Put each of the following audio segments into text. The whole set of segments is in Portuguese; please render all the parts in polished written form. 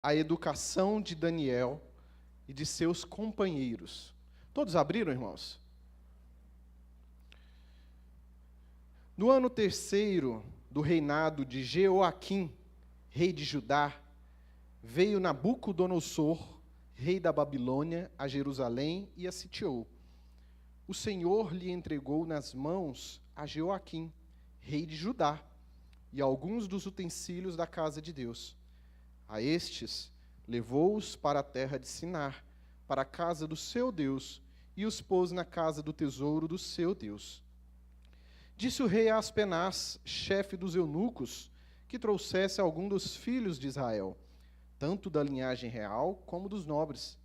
a educação de Daniel e de seus companheiros. Todos abriram, irmãos? No ano terceiro do reinado de Jeoaquim, rei de Judá, veio Nabucodonosor, rei da Babilônia, a Jerusalém e a sitiou. O Senhor lhe entregou nas mãos a Jeoaquim, rei de Judá, e alguns dos utensílios da casa de Deus. A estes levou-os para a terra de Sinar, para a casa do seu Deus, e os pôs na casa do tesouro do seu Deus. Disse o rei a Aspenaz, chefe dos eunucos, que trouxesse algum dos filhos de Israel, tanto da linhagem real como dos nobres,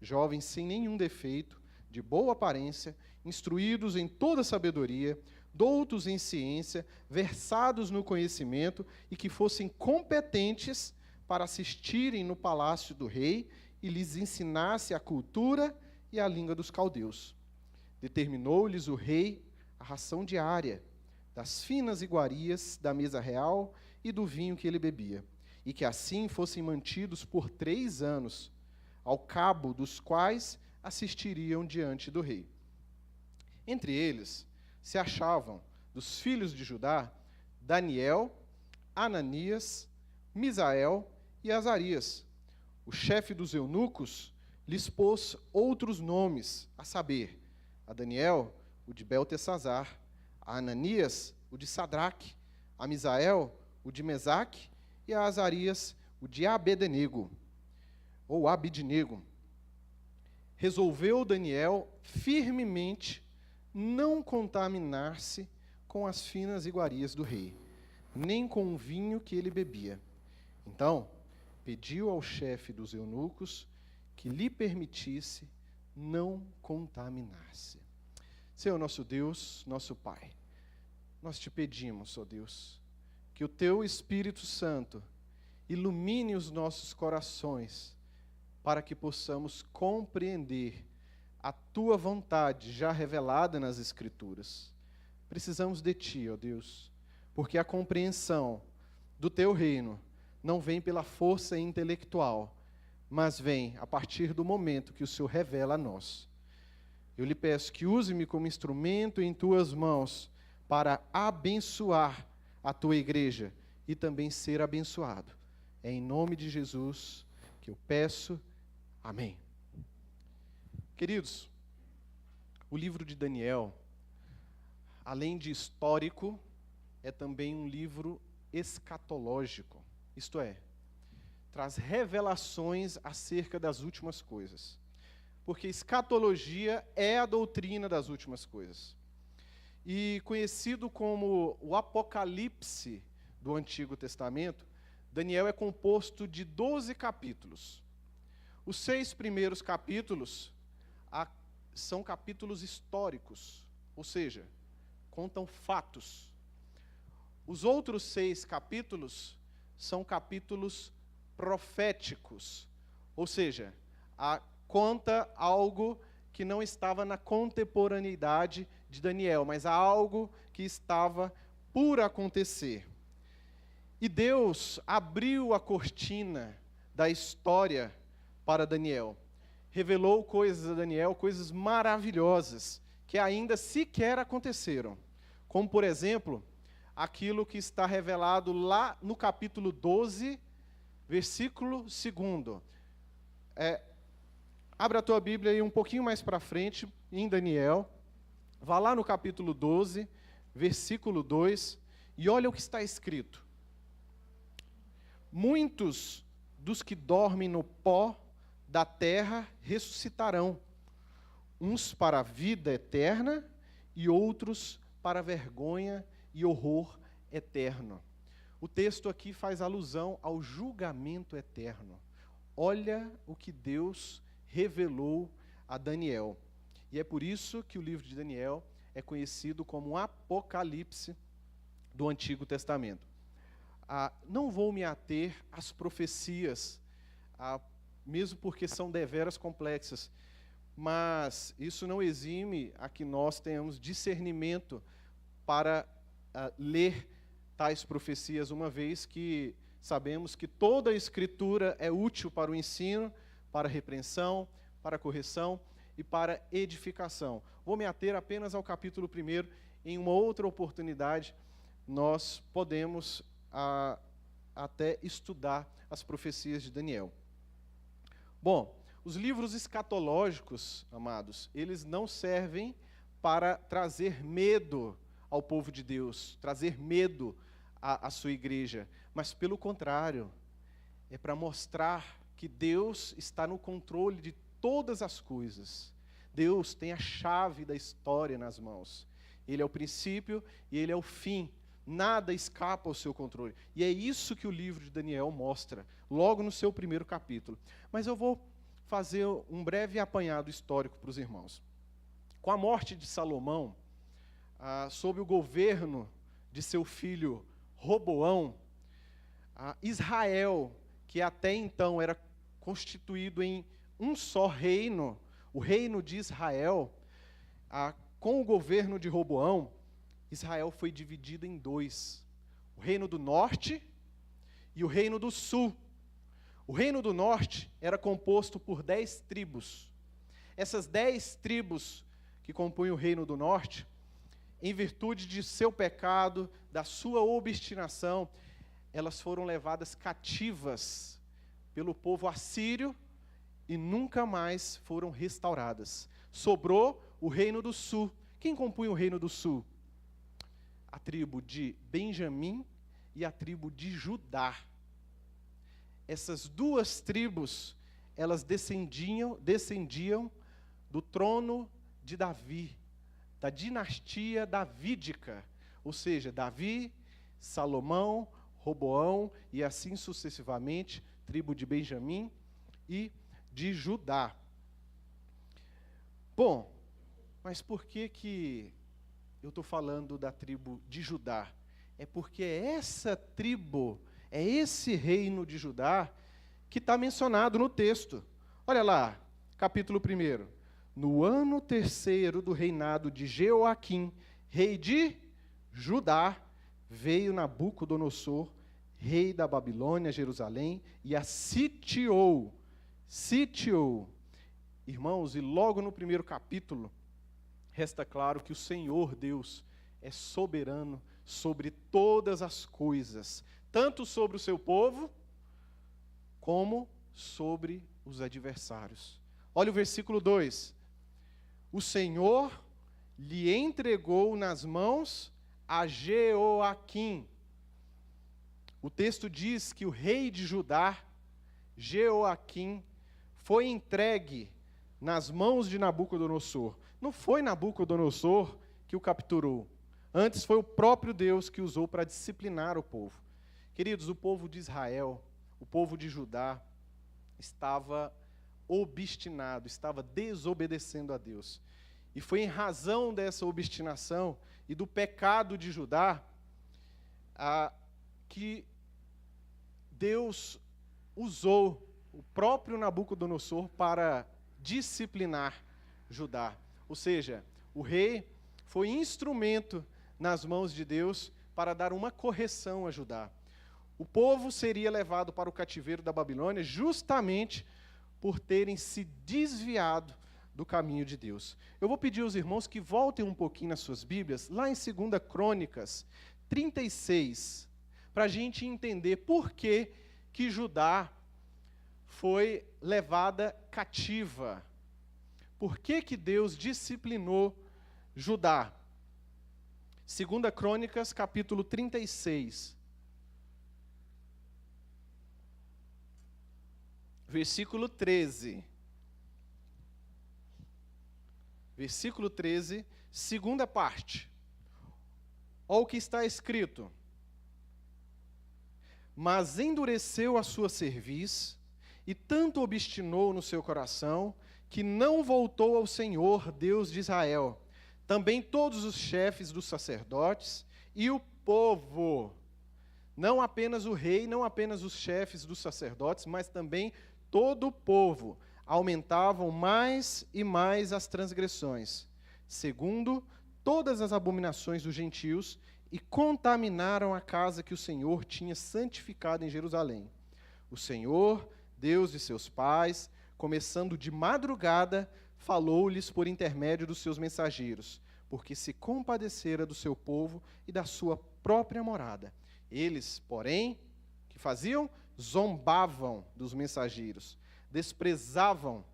jovens sem nenhum defeito, de boa aparência, instruídos em toda sabedoria, doutos em ciência, versados no conhecimento e que fossem competentes para assistirem no palácio do rei e lhes ensinasse a cultura e a língua dos caldeus. Determinou-lhes o rei a ração diária, das finas iguarias da mesa real e do vinho que ele bebia, e que assim fossem mantidos por 3 anos, ao cabo dos quais assistiriam diante do rei. Entre eles se achavam, dos filhos de Judá, Daniel, Ananias, Misael e Azarias. O chefe dos eunucos lhes pôs outros nomes, a saber, a Daniel, o de Beltesazar, a Ananias, o de Sadraque, a Misael, o de Mesaque, e a Azarias, o de Abednego, ou Abidnego. Resolveu Daniel firmemente não contaminar-se com as finas iguarias do rei, nem com o vinho que ele bebia. Então, pediu ao chefe dos eunucos que lhe permitisse não contaminar-se. Senhor nosso Deus, nosso Pai, nós te pedimos, ó Deus, que o teu Espírito Santo ilumine os nossos corações para que possamos compreender a tua vontade já revelada nas Escrituras. Precisamos de ti, ó Deus, porque a compreensão do teu reino não vem pela força intelectual, mas vem a partir do momento que o Senhor revela a nós. Eu lhe peço que use-me como instrumento em tuas mãos para abençoar a tua igreja e também ser abençoado. É em nome de Jesus que eu peço. Amém. Queridos, o livro de Daniel, além de histórico, é também um livro escatológico, isto é, traz revelações acerca das últimas coisas. Porque escatologia é a doutrina das últimas coisas. E conhecido como o Apocalipse do Antigo Testamento, Daniel é composto de 12 capítulos. Os 6 primeiros capítulos são capítulos históricos, ou seja, contam fatos. Os outros 6 capítulos são capítulos proféticos, ou seja, conta algo que não estava na contemporaneidade de Daniel, mas algo que estava por acontecer. E Deus abriu a cortina da história para Daniel. Revelou coisas a Daniel, coisas maravilhosas, que ainda sequer aconteceram. Como, por exemplo, aquilo que está revelado lá no capítulo 12, versículo 2. Abra a tua Bíblia aí um pouquinho mais para frente, em Daniel. Vá lá no capítulo 12, versículo 2, e olha o que está escrito. Muitos dos que dormem no pó da terra ressuscitarão, uns para a vida eterna e outros para a vergonha e horror eterno. O texto aqui faz alusão ao julgamento eterno. Olha o que Deus revelou a Daniel. E é por isso que o livro de Daniel é conhecido como o Apocalipse do Antigo Testamento. Não vou me ater às profecias, mesmo porque são deveras complexas, mas isso não exime a que nós tenhamos discernimento para ler tais profecias, uma vez que sabemos que toda a Escritura é útil para o ensino, para a repreensão, para a correção e para a edificação. Vou me ater apenas ao capítulo 1. Em uma outra oportunidade, nós podemos até estudar as profecias de Daniel. Bom, os livros escatológicos, amados, eles não servem para trazer medo ao povo de Deus, trazer medo à sua igreja, mas pelo contrário, é para mostrar que Deus está no controle de todas as coisas. Deus tem a chave da história nas mãos. Ele é o princípio e Ele é o fim. Nada escapa ao seu controle. E é isso que o livro de Daniel mostra, logo no seu 1º capítulo. Mas eu vou fazer um breve apanhado histórico para os irmãos. Com a morte de Salomão, sob o governo de seu filho Roboão, Israel, que até então era constituído em um só reino, o reino de Israel, com o governo de Roboão, Israel foi dividido em 2. O reino do norte e o reino do sul. O reino do norte era composto por 10 tribos. Essas 10 tribos que compunham o reino do norte, em virtude de seu pecado, da sua obstinação, elas foram levadas cativas pelo povo assírio e nunca mais foram restauradas. Sobrou o reino do sul. Quem compunha o reino do sul? A tribo de Benjamim e a tribo de Judá. Essas 2 tribos, elas descendiam do trono de Davi, da dinastia davídica, ou seja, Davi, Salomão, Roboão e assim sucessivamente, tribo de Benjamim e de Judá. Bom, mas por que eu estou falando da tribo de Judá? É porque é essa tribo, é esse reino de Judá que está mencionado no texto. Olha lá, capítulo 1. No ano 3º do reinado de Jeoaquim, rei de Judá, veio Nabucodonosor, rei da Babilônia, Jerusalém, e a sitiou. Irmãos, e logo no 1º capítulo, resta claro que o Senhor Deus é soberano sobre todas as coisas, tanto sobre o seu povo, como sobre os adversários. Olha o versículo 2. O Senhor lhe entregou nas mãos a Jeoaquim. O texto diz que o rei de Judá, Jeoaquim, foi entregue nas mãos de Nabucodonosor. Não foi Nabucodonosor que o capturou. Antes foi o próprio Deus que usou para disciplinar o povo. Queridos, o povo de Israel, o povo de Judá, estava obstinado, estava desobedecendo a Deus. E foi em razão dessa obstinação e do pecado de Judá que Deus usou o próprio Nabucodonosor para disciplinar Judá. Ou seja, o rei foi instrumento nas mãos de Deus para dar uma correção a Judá. O povo seria levado para o cativeiro da Babilônia justamente por terem se desviado do caminho de Deus. Eu vou pedir aos irmãos que voltem um pouquinho nas suas Bíblias, lá em 2 Crônicas 36, para a gente entender por que Judá foi levada cativa. Por que Deus disciplinou Judá? 2 Crônicas, capítulo 36. Versículo 13. Versículo 13, segunda parte. Olha o que está escrito. Mas endureceu a sua cerviz, e tanto obstinou no seu coração, que não voltou ao Senhor, Deus de Israel. Também todos os chefes dos sacerdotes e o povo, não apenas o rei, não apenas os chefes dos sacerdotes, mas também todo o povo, aumentavam mais e mais as transgressões, segundo todas as abominações dos gentios, e contaminaram a casa que o Senhor tinha santificado em Jerusalém. O Senhor, Deus de seus pais, começando de madrugada, falou-lhes por intermédio dos seus mensageiros, porque se compadecera do seu povo e da sua própria morada. Eles, porém, que faziam? Zombavam dos mensageiros, desprezavam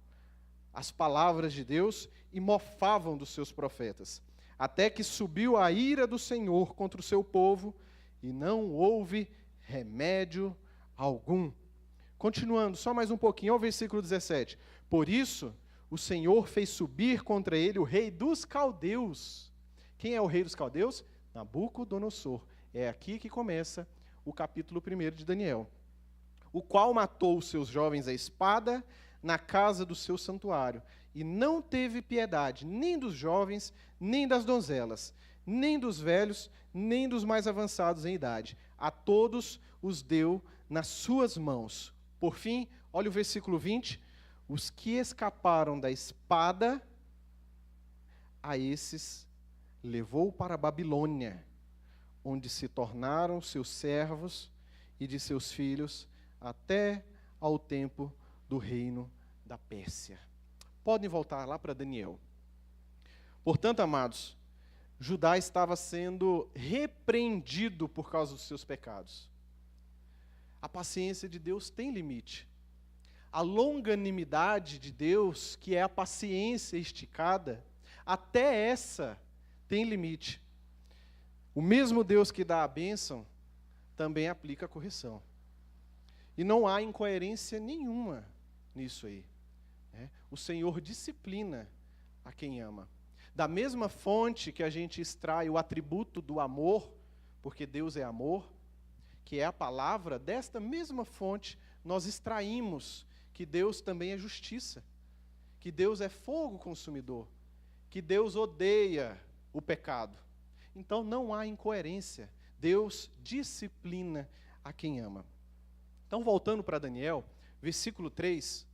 as palavras de Deus e mofavam dos seus profetas, até que subiu a ira do Senhor contra o seu povo, e não houve remédio algum. Continuando, só mais um pouquinho, ao versículo 17. Por isso, o Senhor fez subir contra ele o rei dos caldeus. Quem é o rei dos caldeus? Nabucodonosor. É aqui que começa o capítulo 1 de Daniel. O qual matou os seus jovens à espada na casa do seu santuário, e não teve piedade nem dos jovens, nem das donzelas, nem dos velhos, nem dos mais avançados em idade. A todos os deu nas suas mãos. Por fim, olha o versículo 20. Os que escaparam da espada, a esses levou para a Babilônia, onde se tornaram seus servos e de seus filhos, até ao tempo do reino da Pérsia. Podem voltar lá para Daniel. Portanto, amados, Judá estava sendo repreendido por causa dos seus pecados. A paciência de Deus tem limite. A longanimidade de Deus, que é a paciência esticada, até essa tem limite. O mesmo Deus que dá a bênção, também aplica a correção. E não há incoerência nenhuma nisso aí. O Senhor disciplina a quem ama. Da mesma fonte que a gente extrai o atributo do amor, porque Deus é amor, que é a palavra, desta mesma fonte nós extraímos que Deus também é justiça, que Deus é fogo consumidor, que Deus odeia o pecado. Então não há incoerência. Deus disciplina a quem ama. Então, voltando para Daniel, versículo 3,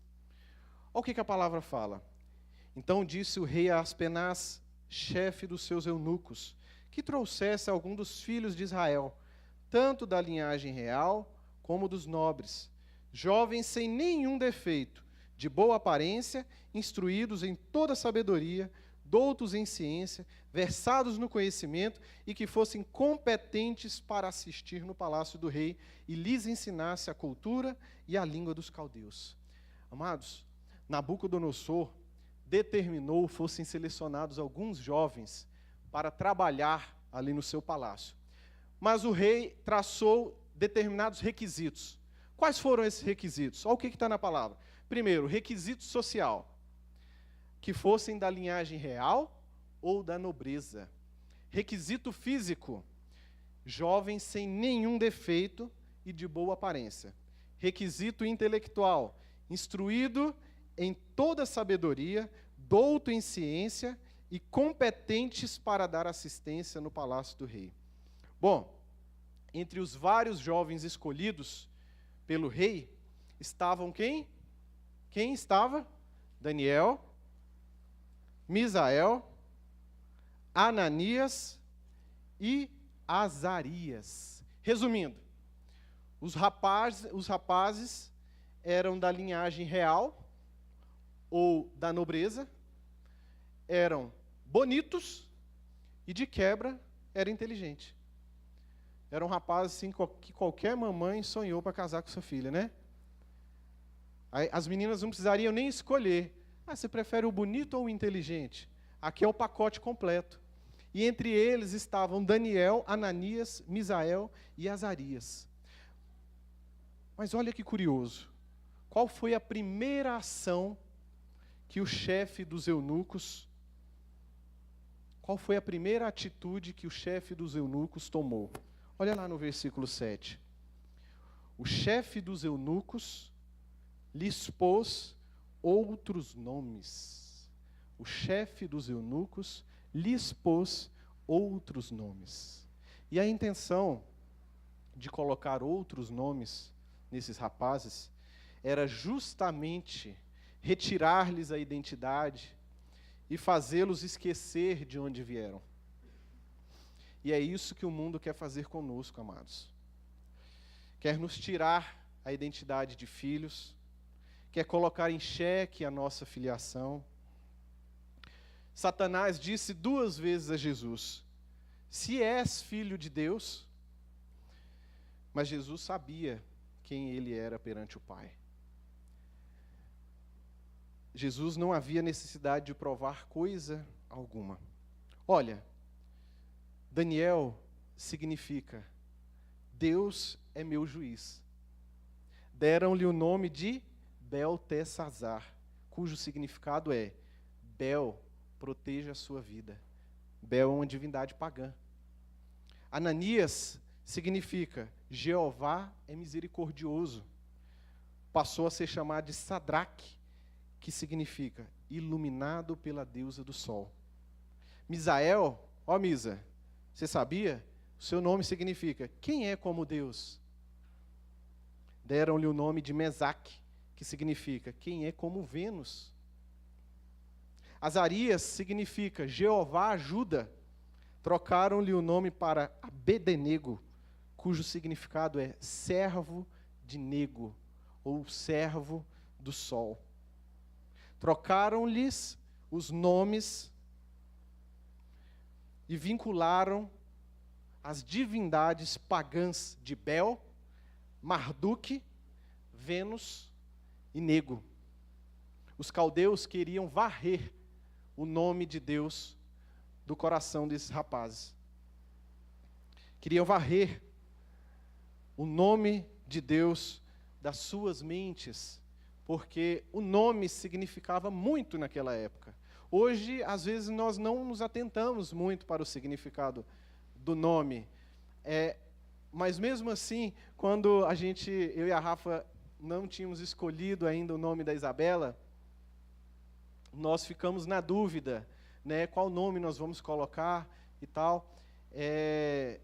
olha o que a palavra fala. Então disse o rei a Aspenaz, chefe dos seus eunucos, que trouxesse algum dos filhos de Israel, tanto da linhagem real como dos nobres, jovens sem nenhum defeito, de boa aparência, instruídos em toda sabedoria, doutos em ciência, versados no conhecimento e que fossem competentes para assistir no palácio do rei e lhes ensinasse a cultura e a língua dos caldeus. Amados, Nabucodonosor determinou fossem selecionados alguns jovens para trabalhar ali no seu palácio. Mas o rei traçou determinados requisitos. Quais foram esses requisitos? Olha o que está na palavra. Primeiro, requisito social. Que fossem da linhagem real ou da nobreza. Requisito físico. Jovens sem nenhum defeito e de boa aparência. Requisito intelectual. Instruído em toda sabedoria, douto em ciência e competentes para dar assistência no palácio do rei. Bom, entre os vários jovens escolhidos pelo rei, estavam quem? Quem estava? Daniel, Misael, Ananias e Azarias. Resumindo, os rapazes eram da linhagem real ou da nobreza, eram bonitos e, de quebra, era inteligente. Era um rapaz assim, que qualquer mamãe sonhou para casar com sua filha, né? As meninas não precisariam nem escolher. Você prefere o bonito ou o inteligente? Aqui é o pacote completo. E entre eles estavam Daniel, Ananias, Misael e Azarias. Mas olha que curioso. Qual foi a primeira ação que o chefe dos eunucos, qual foi a primeira atitude que o chefe dos eunucos tomou? Olha lá no versículo 7. O chefe dos eunucos lhes pôs outros nomes. O chefe dos eunucos lhes pôs outros nomes. E a intenção de colocar outros nomes nesses rapazes era justamente retirar-lhes a identidade e fazê-los esquecer de onde vieram. E é isso que o mundo quer fazer conosco, amados. Quer nos tirar a identidade de filhos, quer colocar em xeque a nossa filiação. Satanás disse 2 vezes a Jesus: se és filho de Deus. Mas Jesus sabia quem ele era perante o Pai. Jesus não havia necessidade de provar coisa alguma. Olha, Daniel significa Deus é meu juiz. Deram-lhe o nome de Beltesazar, cujo significado é Bel, proteja a sua vida. Bel é uma divindade pagã. Ananias significa Jeová é misericordioso. Passou a ser chamado de Sadraque, que significa iluminado pela deusa do sol. Misael, ó Misa, você sabia? O seu nome significa quem é como Deus? Deram-lhe o nome de Mesaque, que significa quem é como Vênus. Azarias significa Jeová ajuda. Trocaram-lhe o nome para Abednego, cujo significado é servo de Nego, ou servo do sol. Trocaram-lhes os nomes e vincularam as divindades pagãs de Bel, Marduk, Vênus e Nego. Os caldeus queriam varrer o nome de Deus do coração desses rapazes. Queriam varrer o nome de Deus das suas mentes, porque o nome significava muito naquela época. Hoje, às vezes, nós não nos atentamos muito para o significado do nome. Mas mesmo assim, quando eu e a Rafa não tínhamos escolhido ainda o nome da Isabela, nós ficamos na dúvida, né, qual nome nós vamos colocar e tal. E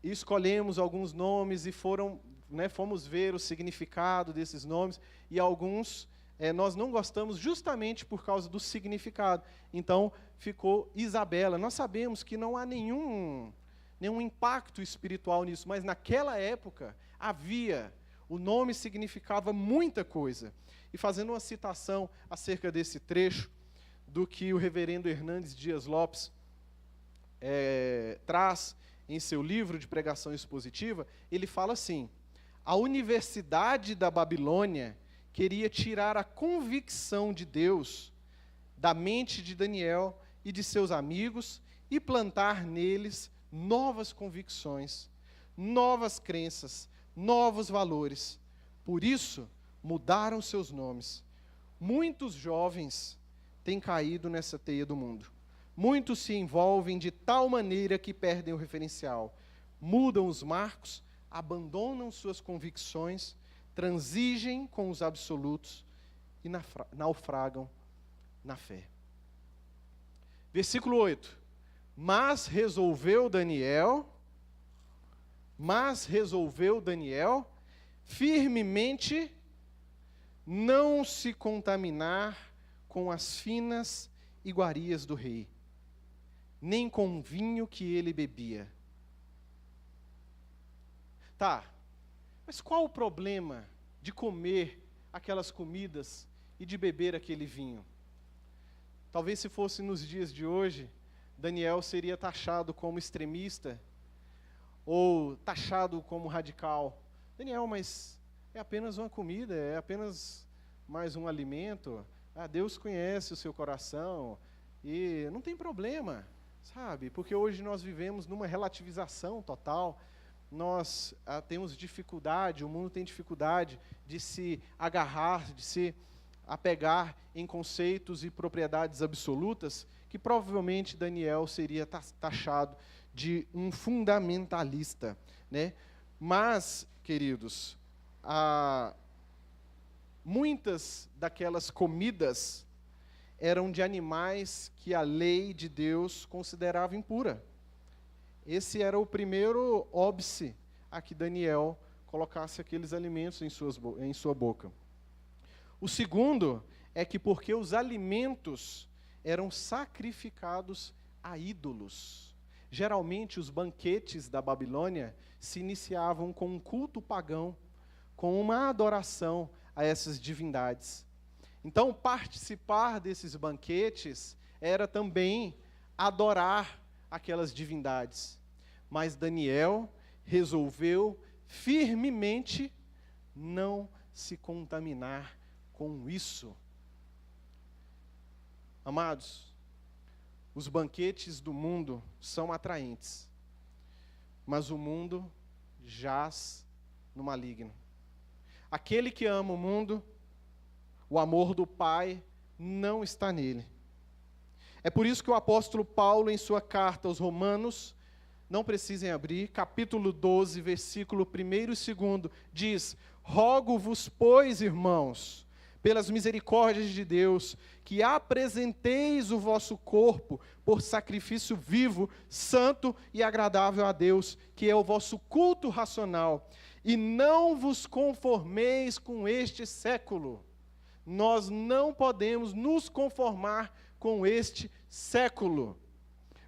escolhemos alguns nomes e fomos ver o significado desses nomes, e alguns nós não gostamos justamente por causa do significado. Então, ficou Isabela. Nós sabemos que não há nenhum impacto espiritual nisso, mas naquela época havia. O nome significava muita coisa. E fazendo uma citação acerca desse trecho, do que o reverendo Hernandes Dias Lopes traz em seu livro de pregação expositiva, ele fala assim: a Universidade da Babilônia queria tirar a convicção de Deus da mente de Daniel e de seus amigos e plantar neles novas convicções, novas crenças, novos valores. Por isso, mudaram seus nomes. Muitos jovens têm caído nessa teia do mundo. Muitos se envolvem de tal maneira que perdem o referencial. Mudam os marcos, abandonam suas convicções, transigem com os absolutos e naufragam na fé. Versículo 8. Mas resolveu Daniel firmemente não se contaminar com as finas iguarias do rei, nem com o vinho que ele bebia. Tá, mas qual o problema de comer aquelas comidas e de beber aquele vinho? Talvez se fosse nos dias de hoje, Daniel seria taxado como extremista, ou taxado como radical. Daniel, mas é apenas uma comida, é apenas mais um alimento. Deus conhece o seu coração, e não tem problema, sabe? Porque hoje nós vivemos numa relativização total. Nós temos dificuldade, o mundo tem dificuldade de se agarrar, de se apegar em conceitos e propriedades absolutas, que provavelmente Daniel seria taxado de um fundamentalista, né? Mas, queridos, muitas daquelas comidas eram de animais que a lei de Deus considerava impura. Esse era o primeiro óbice a que Daniel colocasse aqueles alimentos em sua boca. O segundo é que porque os alimentos eram sacrificados a ídolos. Geralmente, os banquetes da Babilônia se iniciavam com um culto pagão, com uma adoração a essas divindades. Então, participar desses banquetes era também adorar aquelas divindades. Mas Daniel resolveu firmemente não se contaminar com isso. Amados, os banquetes do mundo são atraentes, mas o mundo jaz no maligno. Aquele que ama o mundo, o amor do Pai não está nele. É por isso que o apóstolo Paulo, em sua carta aos Romanos, não precisem abrir, capítulo 12, versículo 1 e 2, diz: rogo-vos, pois, irmãos, pelas misericórdias de Deus, que apresenteis o vosso corpo por sacrifício vivo, santo e agradável a Deus, que é o vosso culto racional, e não vos conformeis com este século. Nós não podemos nos conformar com este século,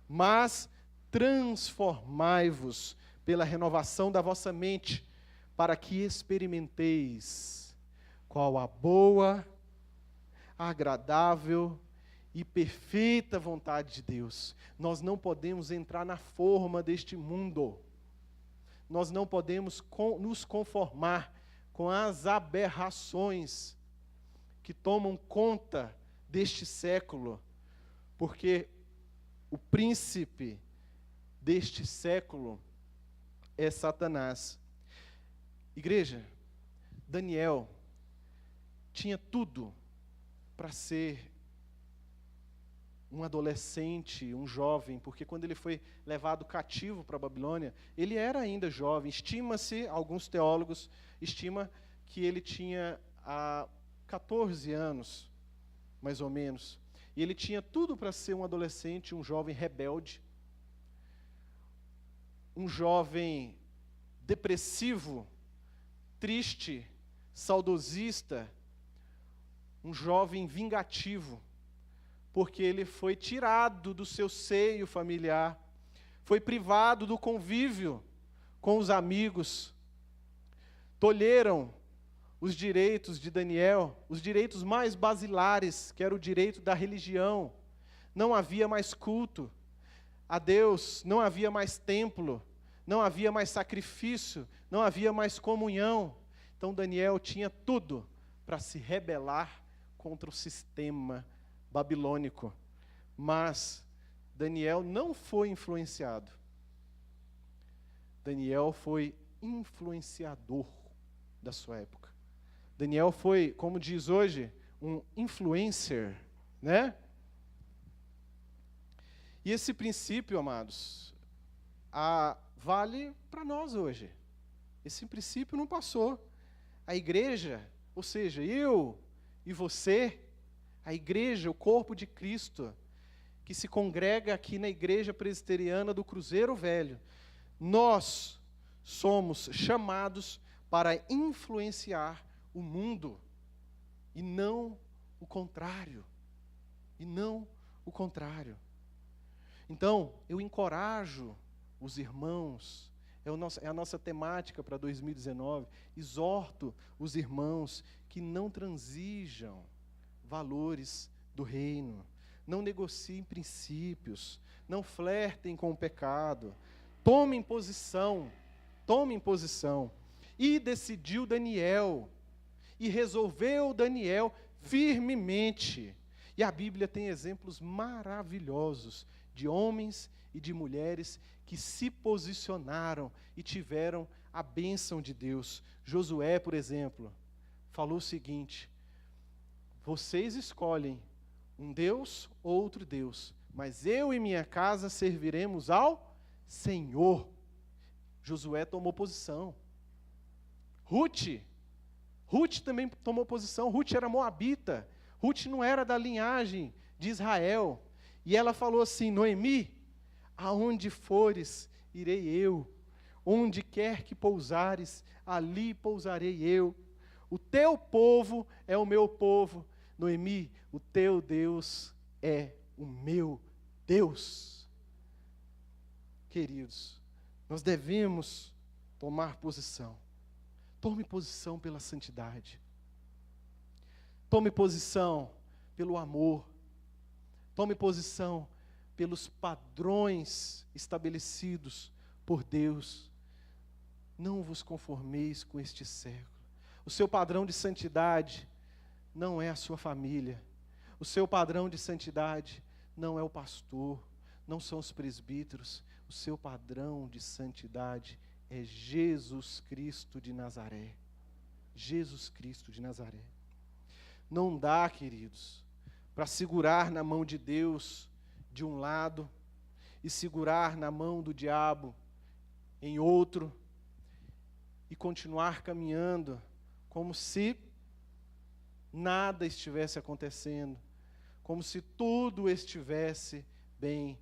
mas transformai-vos pela renovação da vossa mente, para que experimenteis qual a boa, agradável e perfeita vontade de Deus. Nós não podemos entrar na forma deste mundo. Nós não podemos nos conformar com as aberrações que tomam conta deste século, porque o príncipe deste século é Satanás. Igreja, Daniel tinha tudo para ser um adolescente, um jovem, porque quando ele foi levado cativo para a Babilônia, ele era ainda jovem. Estima-se, alguns teólogos estimam que ele tinha 14 anos, mais ou menos. E ele tinha tudo para ser um adolescente, um jovem rebelde, um jovem depressivo, triste, saudosista, um jovem vingativo, porque ele foi tirado do seu seio familiar, foi privado do convívio com os amigos, tolheram os direitos de Daniel, os direitos mais basilares, que era o direito da religião. Não havia mais culto a Deus, não havia mais templo, não havia mais sacrifício, não havia mais comunhão. Então Daniel tinha tudo para se rebelar contra o sistema babilônico. Mas Daniel não foi influenciado. Daniel foi influenciador da sua época. Daniel foi, como diz hoje, um influencer, né? E esse princípio, amados, vale para nós hoje. Esse princípio não passou. A igreja, ou seja, eu e você, a igreja, o corpo de Cristo, que se congrega aqui na Igreja Presbiteriana do Cruzeiro Velho, nós somos chamados para influenciar o mundo, e não o contrário. E não o contrário. Então, eu encorajo os irmãos, é a nossa temática para 2019, exorto os irmãos que não transigam valores do reino, não negociem princípios, não flertem com o pecado, tomem posição. E decidiu Daniel, e resolveu Daniel firmemente. E a Bíblia tem exemplos maravilhosos de homens e de mulheres que se posicionaram e tiveram a bênção de Deus. Josué, por exemplo, falou o seguinte: vocês escolhem um Deus ou outro Deus, mas eu e minha casa serviremos ao Senhor. Josué tomou posição. Ruth também tomou posição. Ruth era moabita. Ruth não era da linhagem de Israel. E ela falou assim: Noemi, aonde fores, irei eu. Onde quer que pousares, ali pousarei eu. O teu povo é o meu povo. Noemi, o teu Deus é o meu Deus. queridos, nós devemos tomar posição. Tome posição pela santidade. Tome posição pelo amor. Tome posição pelos padrões estabelecidos por Deus. Não vos conformeis com este século. O seu padrão de santidade não é a sua família. O seu padrão de santidade não é o pastor, não são os presbíteros. O seu padrão de santidade é Jesus Cristo de Nazaré. Jesus Cristo de Nazaré. Não dá, queridos, para segurar na mão de Deus de um lado e segurar na mão do diabo em outro e continuar caminhando como se nada estivesse acontecendo, como se tudo estivesse bem.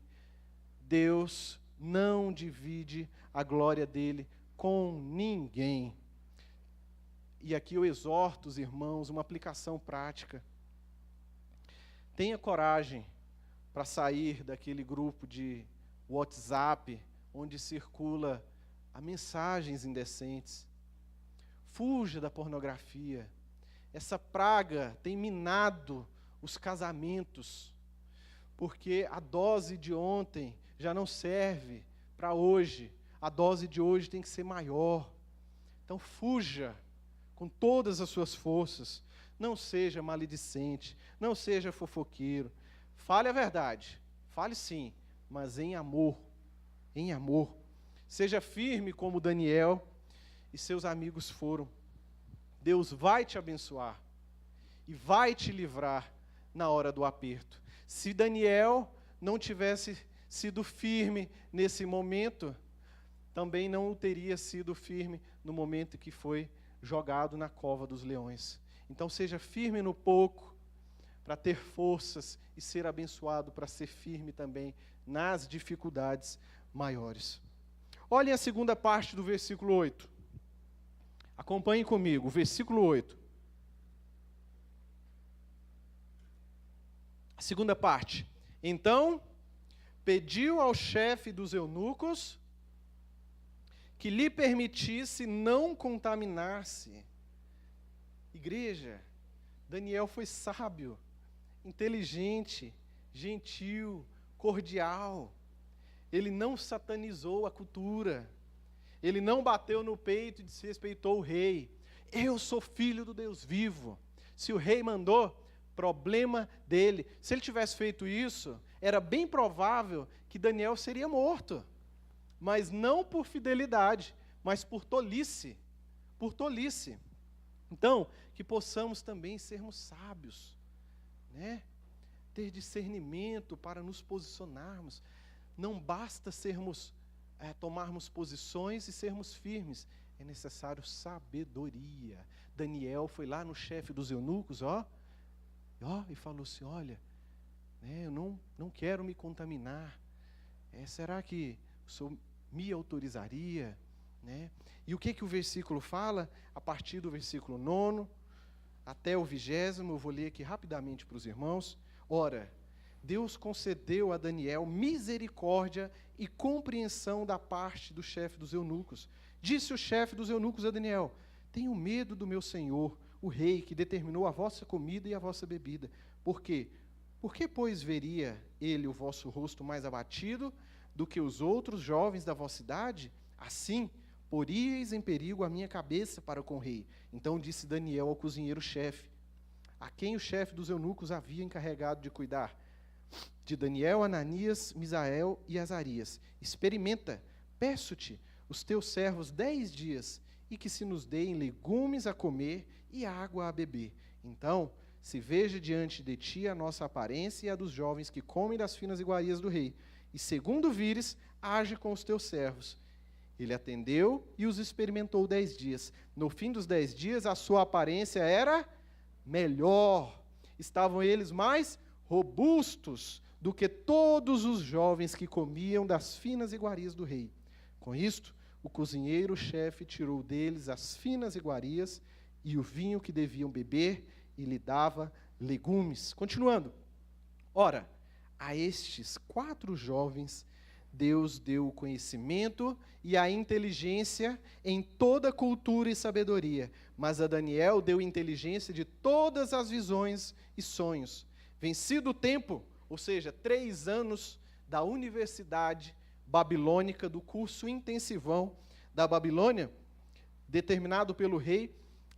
Deus não divide a glória dele com ninguém. E aqui eu exorto os irmãos, uma aplicação prática. Tenha coragem para sair daquele grupo de WhatsApp, onde circula mensagens indecentes. Fuja da pornografia. Essa praga tem minado os casamentos, porque a dose de ontem já não serve para hoje. A dose de hoje tem que ser maior. Então fuja com todas as suas forças. Não seja maledicente, não seja fofoqueiro. Fale a verdade, fale sim, mas em amor, em amor. Seja firme como Daniel e seus amigos foram. Deus vai te abençoar e vai te livrar na hora do aperto. Se Daniel não tivesse sido firme nesse momento, também não teria sido firme no momento que foi jogado na cova dos leões. Então seja firme no pouco, para ter forças e ser abençoado, para ser firme também nas dificuldades maiores. Olhem a segunda parte do versículo 8. Acompanhem comigo, o versículo 8. A segunda parte. Então, pediu ao chefe dos eunucos que lhe permitisse não contaminar-se. Igreja, Daniel foi sábio, inteligente, gentil, cordial. Ele não satanizou a cultura. Ele não bateu no peito e desrespeitou o rei. Eu sou filho do Deus vivo. Se o rei mandou, problema dele. Se ele tivesse feito isso, era bem provável que Daniel seria morto. Mas não por fidelidade, mas por tolice. Por tolice. Então, que possamos também sermos sábios, né? Ter discernimento para nos posicionarmos. Não basta tomarmos posições e sermos firmes. É necessário sabedoria. Daniel foi lá no chefe dos eunucos, e falou assim, olha, né, eu não quero me contaminar. Será que o senhor me autorizaria? Né? E o que o versículo fala? A partir do versículo 9 até o 20º, eu vou ler aqui rapidamente para os irmãos. Ora, Deus concedeu a Daniel misericórdia e compreensão da parte do chefe dos eunucos. Disse o chefe dos eunucos a Daniel, tenho medo do meu senhor, o rei, que determinou a vossa comida e a vossa bebida. Por quê? Por que, pois, veria ele o vosso rosto mais abatido do que os outros jovens da vossa idade? Assim, poríeis em perigo a minha cabeça para com o rei. Então disse Daniel ao cozinheiro-chefe, a quem o chefe dos eunucos havia encarregado de cuidar, de Daniel, Ananias, Misael e Azarias. Experimenta, peço-te, os teus servos 10 dias, e que se nos deem legumes a comer e água a beber. Então, se veja diante de ti a nossa aparência e a dos jovens que comem das finas iguarias do rei. E segundo vires, age com os teus servos. Ele atendeu e os experimentou 10 dias. No fim dos 10 dias, a sua aparência era melhor. Estavam eles mais robustos do que todos os jovens que comiam das finas iguarias do rei. Com isto, o cozinheiro-chefe tirou deles as finas iguarias e o vinho que deviam beber e lhe dava legumes. Continuando. Ora, a estes 4 jovens Deus deu o conhecimento e a inteligência em toda cultura e sabedoria, mas a Daniel deu inteligência de todas as visões e sonhos. Vencido o tempo, ou seja, 3 anos da Universidade Babilônica, do curso intensivão da Babilônia, determinado pelo rei,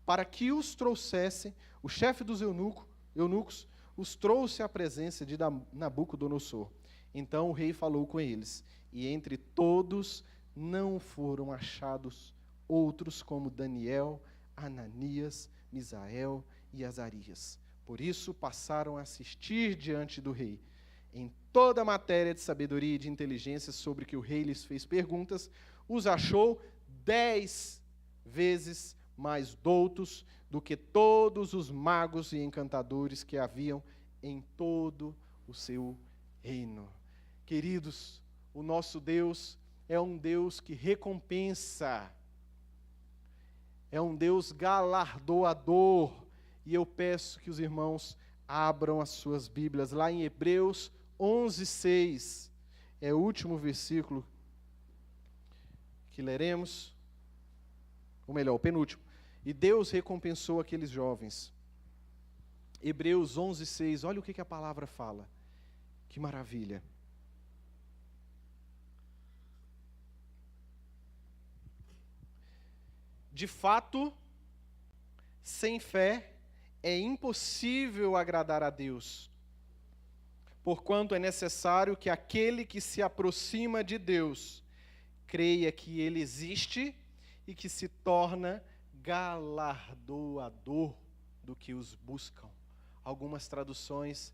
para que os trouxesse, o chefe dos eunucos os trouxe à presença de Nabucodonosor. Então o rei falou com eles, e entre todos não foram achados outros como Daniel, Ananias, Misael e Azarias. Por isso passaram a assistir diante do rei. Em toda a matéria de sabedoria e de inteligência sobre que o rei lhes fez perguntas, os achou 10 vezes mais doutos do que todos os magos e encantadores que haviam em todo o seu reino. Queridos, o nosso Deus é um Deus que recompensa, é um Deus galardoador, e eu peço que os irmãos abram as suas Bíblias, lá em Hebreus 11:6, é o último versículo que leremos, ou melhor, o penúltimo. E Deus recompensou aqueles jovens. Hebreus 11:6, olha o que a palavra fala, que maravilha. De fato, sem fé é impossível agradar a Deus, porquanto é necessário que aquele que se aproxima de Deus creia que Ele existe e que se torna galardoador do que os buscam. Algumas traduções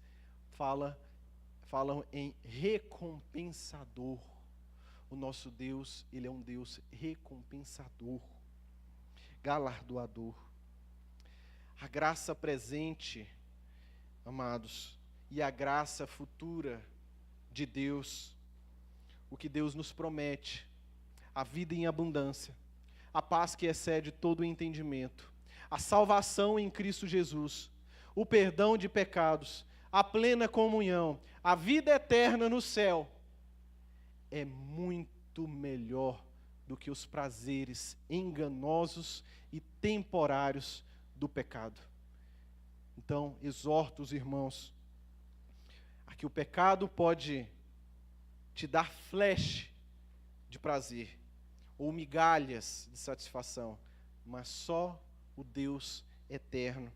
falam em recompensador. O nosso Deus, Ele é um Deus recompensador, galardoador. A graça presente, amados, e a graça futura de Deus, o que Deus nos promete, a vida em abundância, a paz que excede todo o entendimento, a salvação em Cristo Jesus, o perdão de pecados, a plena comunhão, a vida eterna no céu, é muito melhor do que os prazeres enganosos e temporários do pecado. Então, exorto os irmãos a que o pecado pode te dar flash de prazer, ou migalhas de satisfação, mas só o Deus eterno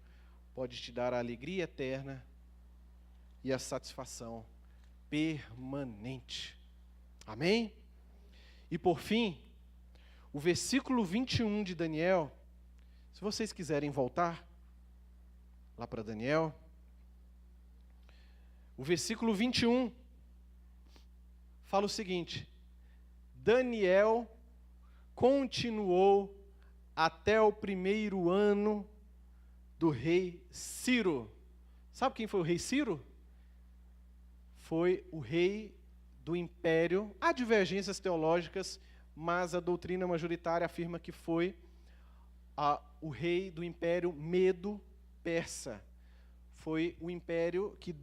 pode te dar a alegria eterna e a satisfação permanente. Amém? E por fim, o versículo 21 de Daniel, se vocês quiserem voltar lá para Daniel, o versículo 21 fala o seguinte: Daniel continuou até o 1º ano do rei Ciro. Sabe quem foi o rei Ciro? Foi o rei do império. Há divergências teológicas, mas a doutrina majoritária afirma que foi o rei do império Medo-Persa. Foi o império que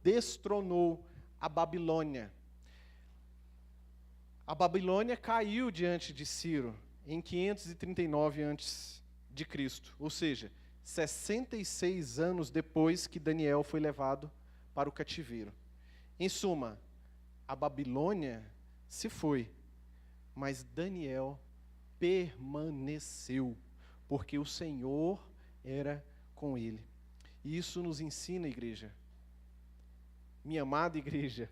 destronou a Babilônia. A Babilônia caiu diante de Ciro em 539 a.C., ou seja, 66 anos depois que Daniel foi levado para o cativeiro. Em suma, a Babilônia se foi, mas Daniel permaneceu, porque o Senhor era com ele. E isso nos ensina, igreja, minha amada igreja,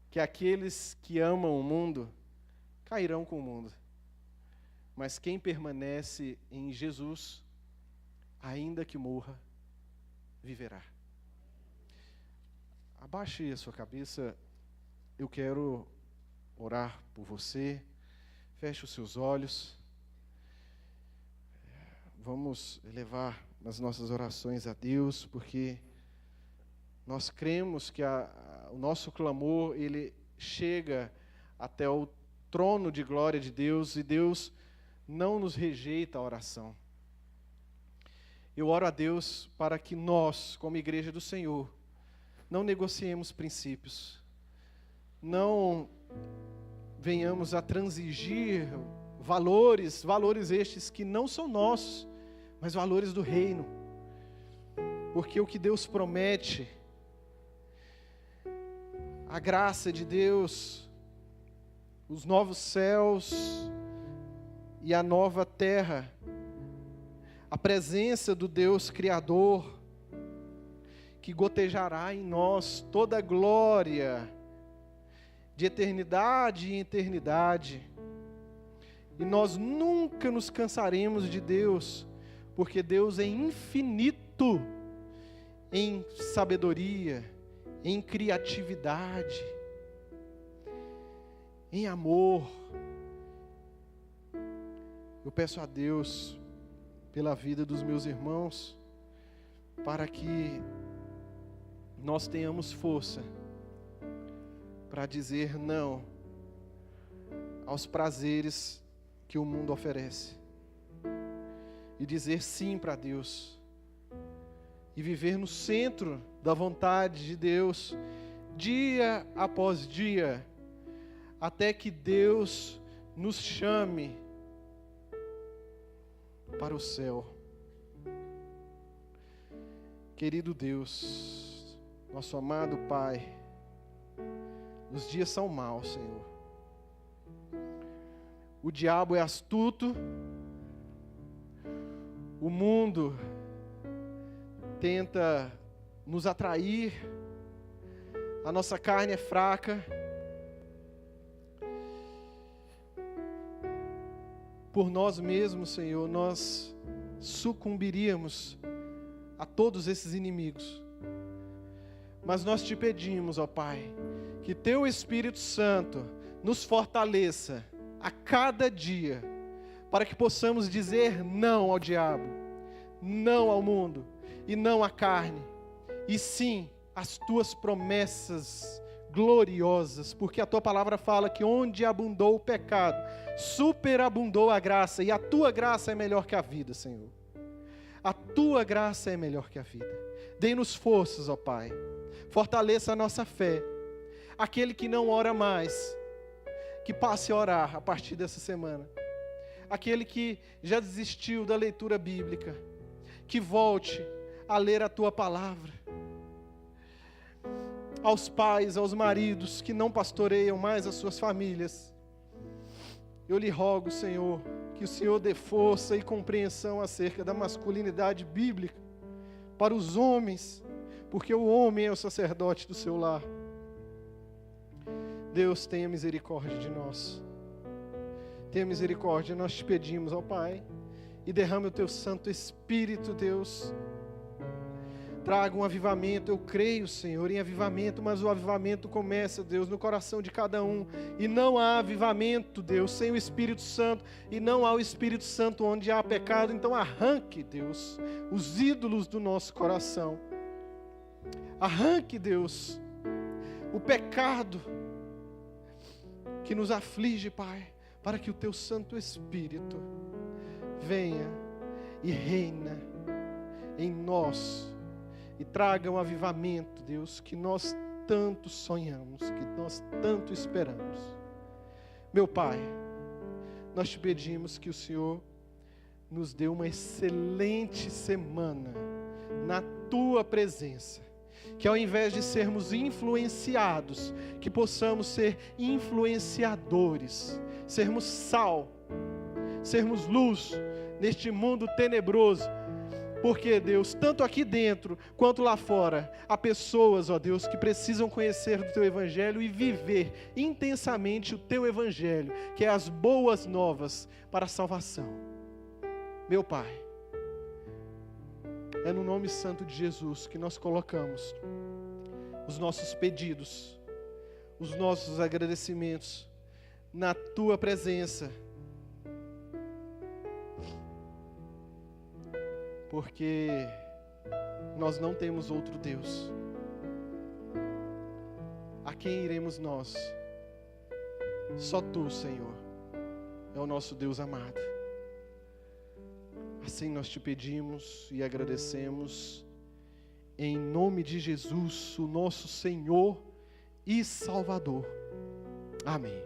que aqueles que amam o mundo cairão com o mundo, mas quem permanece em Jesus, ainda que morra, viverá. Abaixe a sua cabeça, eu quero orar por você, feche os seus olhos, vamos elevar as nossas orações a Deus, porque nós cremos que o nosso clamor, ele chega até o trono de glória de Deus, e Deus não nos rejeita a oração. Eu oro a Deus para que nós, como igreja do Senhor, não negociemos princípios, não venhamos a transigir valores estes que não são nossos, mas valores do reino. Porque o que Deus promete, a graça de Deus, os novos céus e a nova terra, a presença do Deus Criador, que gotejará em nós toda a glória, de eternidade em eternidade. E nós nunca nos cansaremos de Deus, porque Deus é infinito em sabedoria, em criatividade, em amor. Eu peço a Deus pela vida dos meus irmãos, para que nós tenhamos força para dizer não aos prazeres que o mundo oferece, e dizer sim para Deus, e viver no centro da vontade de Deus, dia após dia, até que Deus nos chame para o céu. Querido Deus, nosso amado Pai, os dias são maus, Senhor. O diabo é astuto, o mundo tenta nos atrair, a nossa carne é fraca. Por nós mesmos, Senhor, nós sucumbiríamos a todos esses inimigos. Mas nós te pedimos, ó Pai, que Teu Espírito Santo nos fortaleça a cada dia, para que possamos dizer não ao diabo, não ao mundo, e não à carne, e sim às Tuas promessas gloriosas, porque a Tua palavra fala que onde abundou o pecado, superabundou a graça, e a Tua graça é melhor que a vida, Senhor. A Tua graça é melhor que a vida. Dê-nos forças, ó Pai, fortaleça a nossa fé. Aquele que não ora mais, que passe a orar a partir dessa semana. Aquele que já desistiu da leitura bíblica, que volte a ler a Tua palavra. Aos pais, aos maridos que não pastoreiam mais as suas famílias, eu lhe rogo, Senhor, que o Senhor dê força e compreensão acerca da masculinidade bíblica para os homens, porque o homem é o sacerdote do seu lar. Deus, tenha misericórdia de nós. Tenha misericórdia, nós te pedimos, ó Pai, e derrame o Teu Santo Espírito, Deus. Traga um avivamento, eu creio, Senhor, em avivamento, mas o avivamento começa, Deus, no coração de cada um. E não há avivamento, Deus, sem o Espírito Santo, e não há o Espírito Santo onde há pecado. Então arranque, Deus, os ídolos do nosso coração. Arranque, Deus, o pecado que nos aflige, Pai, para que o Teu Santo Espírito venha e reina em nós e traga um avivamento, Deus, que nós tanto sonhamos, que nós tanto esperamos. Meu Pai, nós te pedimos que o Senhor nos dê uma excelente semana na Tua presença, que ao invés de sermos influenciados, que possamos ser influenciadores, sermos sal, sermos luz neste mundo tenebroso, porque, Deus, tanto aqui dentro quanto lá fora, há pessoas, ó Deus, que precisam conhecer do Teu Evangelho e viver intensamente o Teu Evangelho, que é as boas novas para a salvação. Meu Pai, é no nome santo de Jesus que nós colocamos os nossos pedidos, os nossos agradecimentos na Tua presença, porque nós não temos outro Deus. A quem iremos nós? Só Tu, Senhor, é o nosso Deus amado. Assim nós Te pedimos e agradecemos, em nome de Jesus, o nosso Senhor e Salvador. Amém.